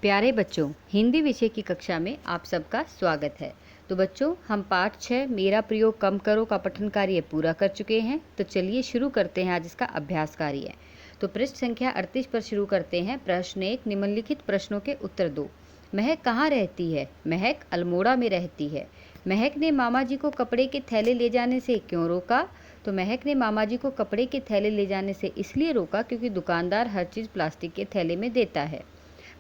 प्यारे बच्चों, हिंदी विषय की कक्षा में आप सबका स्वागत है। तो बच्चों, हम पाठ 6 मेरा प्रयोग कम करो का पठन कार्य पूरा कर चुके हैं। तो चलिए शुरू करते हैं आज इसका अभ्यास कार्य। तो पृष्ठ संख्या 38 पर शुरू करते हैं। प्रश्न 1, निम्नलिखित प्रश्नों के उत्तर दो। महक कहाँ रहती है? महक अल्मोड़ा में रहती है। महक ने मामा जी को कपड़े के थैले ले जाने से क्यों रोका? तो महक ने मामा जी को कपड़े के थैले ले जाने से इसलिए रोका क्योंकि दुकानदार हर चीज़ प्लास्टिक के थैले में देता है।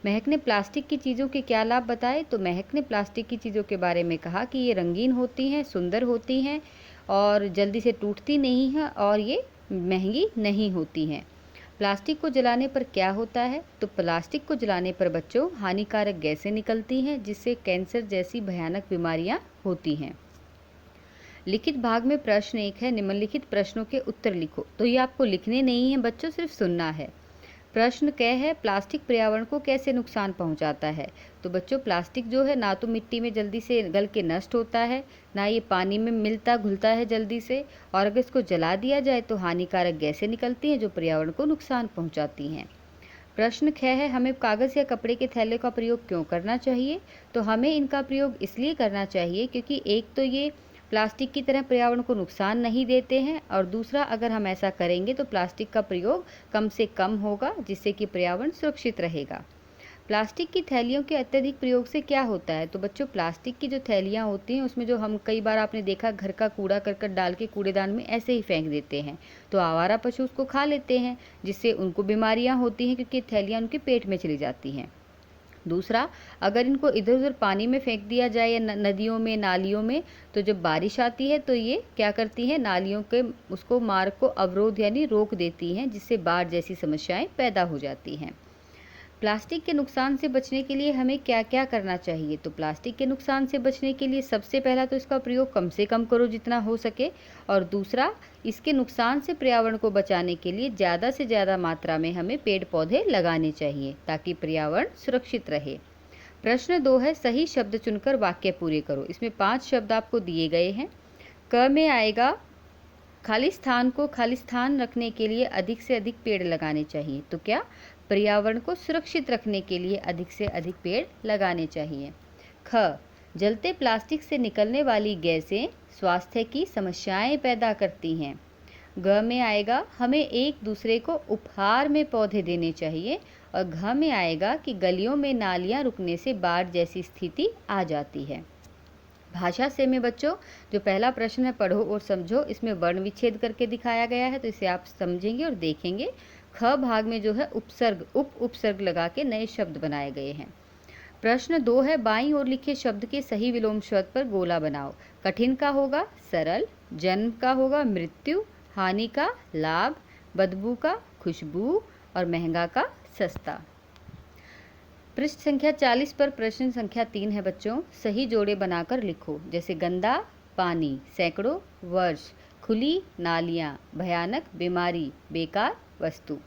महक ने प्लास्टिक की चीज़ों के क्या लाभ बताए? तो महक ने प्लास्टिक की चीज़ों के बारे में कहा कि ये रंगीन होती हैं, सुंदर होती हैं और जल्दी से टूटती नहीं हैं और ये महंगी नहीं होती हैं। प्लास्टिक को जलाने पर क्या होता है? तो प्लास्टिक को जलाने पर बच्चों हानिकारक गैसें निकलती हैं जिससे कैंसर जैसी भयानक बीमारियां होती हैं। लिखित भाग में प्रश्न 1 है, निम्नलिखित प्रश्नों के उत्तर लिखो। तो ये आपको लिखने नहीं है बच्चों, सिर्फ सुनना है। प्रश्न क्या है? प्लास्टिक पर्यावरण को कैसे नुकसान पहुंचाता है? तो बच्चों, प्लास्टिक जो है ना तो मिट्टी में जल्दी से गल के नष्ट होता है, ना ये पानी में मिलता घुलता है जल्दी से, और अगर इसको जला दिया जाए तो हानिकारक गैसें निकलती हैं जो पर्यावरण को नुकसान पहुंचाती हैं। प्रश्न 6 है, हमें कागज़ या कपड़े के थैले का प्रयोग क्यों करना चाहिए? तो हमें इनका प्रयोग इसलिए करना चाहिए क्योंकि एक तो ये प्लास्टिक की तरह पर्यावरण को नुकसान नहीं देते हैं और दूसरा, अगर हम ऐसा करेंगे तो प्लास्टिक का प्रयोग कम से कम होगा जिससे कि पर्यावरण सुरक्षित रहेगा। प्लास्टिक की थैलियों के अत्यधिक प्रयोग से क्या होता है? तो बच्चों, प्लास्टिक की जो थैलियाँ होती हैं उसमें जो हम कई बार आपने देखा घर का कूड़ा करकट डाल के कूड़ेदान में ऐसे ही फेंक देते हैं, तो आवारा पशु उसको खा लेते हैं जिससे उनको बीमारियाँ होती हैं क्योंकि थैलियाँ उनके पेट में चली जाती हैं। दूसरा, अगर इनको इधर उधर पानी में फेंक दिया जाए या नदियों में नालियों में, तो जब बारिश आती है तो ये क्या करती हैं, नालियों के उसको मार्ग को अवरोध यानी रोक देती हैं जिससे बाढ़ जैसी समस्याएं पैदा हो जाती हैं। प्लास्टिक के नुकसान से बचने के लिए हमें क्या क्या करना चाहिए? तो प्लास्टिक के नुकसान से बचने के लिए सबसे पहला तो इसका प्रयोग कम से कम करो जितना हो सके, और दूसरा, इसके नुकसान से पर्यावरण को बचाने के लिए ज़्यादा से ज़्यादा मात्रा में हमें पेड़ पौधे लगाने चाहिए ताकि पर्यावरण सुरक्षित रहे। प्रश्न 2 है, सही शब्द चुनकर वाक्य पूरे करो। इसमें 5 शब्द आपको दिए गए हैं। क में आएगा, खाली स्थान को खाली स्थान रखने के लिए अधिक से अधिक पेड़ लगाने चाहिए। तो क्या? पर्यावरण को सुरक्षित रखने के लिए अधिक से अधिक पेड़ लगाने चाहिए। ख, जलते प्लास्टिक से निकलने वाली गैसें स्वास्थ्य की समस्याएं पैदा करती हैं। ग में आएगा, हमें एक दूसरे को उपहार में पौधे देने चाहिए, और घ में आएगा कि गलियों में नालियां रुकने से बाढ़ जैसी स्थिति आ जाती है। भाषा से में बच्चों, जो पहला प्रश्न है पढ़ो और समझो, इसमें वर्ण विच्छेद करके दिखाया गया है तो इसे आप समझेंगे और देखेंगे। ख भाग में जो है उपसर्ग उपसर्ग लगा के नए शब्द बनाए गए हैं। प्रश्न 2 है, बाईं ओर लिखे शब्द के सही विलोम शब्द पर गोला बनाओ। कठिन का होगा सरल, जन्म का होगा मृत्यु, हानि का लाभ, बदबू का खुशबू और महंगा का सस्ता। पृष्ठ संख्या 40 पर प्रश्न संख्या 3 है बच्चों, सही जोड़े बनाकर लिखो। जैसे गंदा पानी, सैकड़ों वर्ष, खुली नालियाँ, भयानक बीमारी, बेकार वस्तु।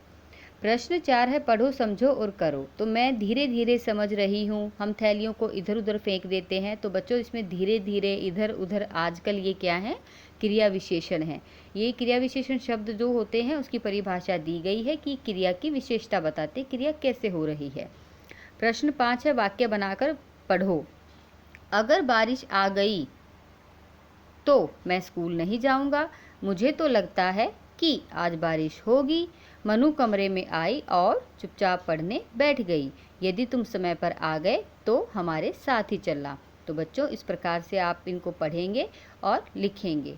प्रश्न 4 है, पढ़ो समझो और करो। तो मैं धीरे धीरे समझ रही हूँ, हम थैलियों को इधर उधर फेंक देते हैं। तो बच्चों, इसमें धीरे धीरे इधर उधर आजकल ये क्या है? क्रिया विशेषण है। ये क्रिया विशेषण शब्द जो होते हैं उसकी परिभाषा दी गई है कि क्रिया की विशेषता बताते क्रिया कैसे हो रही है। प्रश्न 5 है, वाक्य बनाकर पढ़ो। अगर बारिश आ गई तो मैं स्कूल नहीं जाऊंगा। मुझे तो लगता है कि आज बारिश होगी। मनु कमरे में आई और चुपचाप पढ़ने बैठ गई। यदि तुम समय पर आ गए तो हमारे साथ ही चलना। तो बच्चों, इस प्रकार से आप इनको पढ़ेंगे और लिखेंगे।